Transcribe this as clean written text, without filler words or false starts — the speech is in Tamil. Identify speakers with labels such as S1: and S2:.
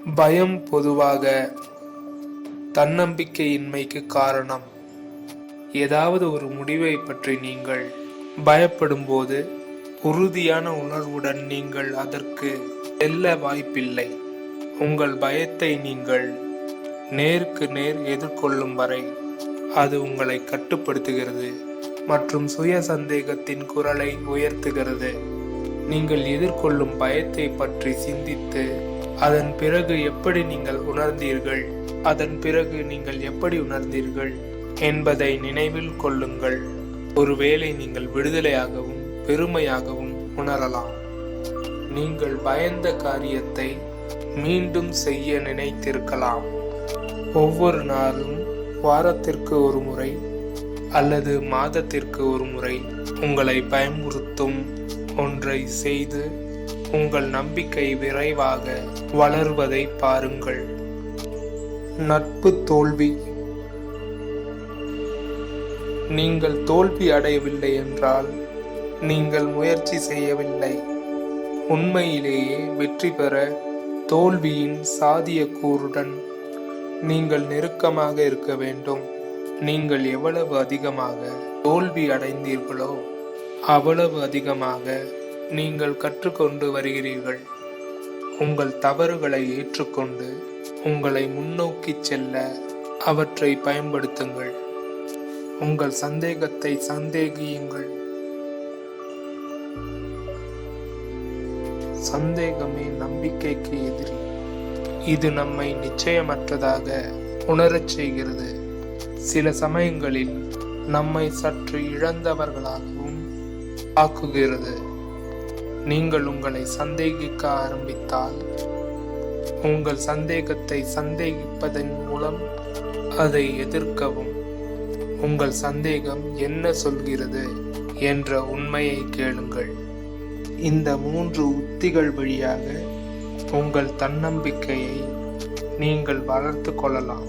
S1: பயம் பொதுவாக தன்னம்பிக்கையின்மைக்கு காரணம். ஏதாவது ஒரு முடிவை பற்றி நீங்கள் பயப்படும்போது உறுதியான உணர்வுடன் நீங்கள் அதற்கு செல்ல வாய்ப்பில்லை. உங்கள் பயத்தை நீங்கள் நேருக்கு நேர் எதிர்கொள்ளும் வரை அது உங்களை கட்டுப்படுத்துகிறது மற்றும் சுய சந்தேகத்தின் குரலை உயர்த்துகிறது. நீங்கள் எதிர்கொள்ளும் பயத்தை பற்றி சிந்தித்து அதன் பிறகு எப்படி நீங்கள் எப்படி உணர்ந்தீர்கள் என்பதை நினைவில் கொள்ளுங்கள். ஒருவேளை நீங்கள் விடுதலையாகவும் பெருமையாகவும் உணரலாம். நீங்கள் பயந்த காரியத்தை மீண்டும் செய்ய நினைத்திருக்கலாம். ஒவ்வொரு நாளும், வாரத்திற்கு ஒரு முறை அல்லது மாதத்திற்கு ஒரு முறை உங்களை பயமுறுத்தும் ஒன்றை செய்து உங்கள் நம்பிக்கை விரைவாக வளர்வதை பாருங்கள். நட்பு தோல்வி. நீங்கள் தோல்வி அடையவில்லை என்றால் நீங்கள் முயற்சி செய்யவில்லை. உண்மையிலேயே வெற்றி பெற தோல்வியின் சாத்தியக்கூறுடன் நீங்கள் நெருக்கமாக இருக்க வேண்டும். நீங்கள் எவ்வளவு அதிகமாக தோல்வி அடைந்தீர்களோ அவ்வளவு அதிகமாக நீங்கள் கற்றுக்கொண்டு வருகிறீர்கள். உங்கள் தவறுகளை ஏற்றுக்கொண்டு உங்களை முன்னோக்கி செல்ல அவற்றை பயன்படுத்துங்கள். உங்கள் சந்தேகத்தை சந்தேகியுங்கள். சந்தேகமே நம்பிக்கைக்கு எதிரி. இது நம்மை நிச்சயமற்றதாக உணரச் செய்கிறது. சில சமயங்களில் நம்மை சற்று இழந்தவர்களாகவும் ஆக்குகிறது. நீங்கள் உங்களை சந்தேகிக்க ஆரம்பித்தால் உங்கள் சந்தேகத்தை சந்தேகிப்பதன் மூலம் அதை எதிர்க்கவும். உங்கள் சந்தேகம் என்ன சொல்கிறது என்ற உண்மையை கேளுங்கள். இந்த 3 உத்திகள் வழியாக உங்கள் தன்னம்பிக்கையை நீங்கள் வளர்த்து கொள்ளலாம்.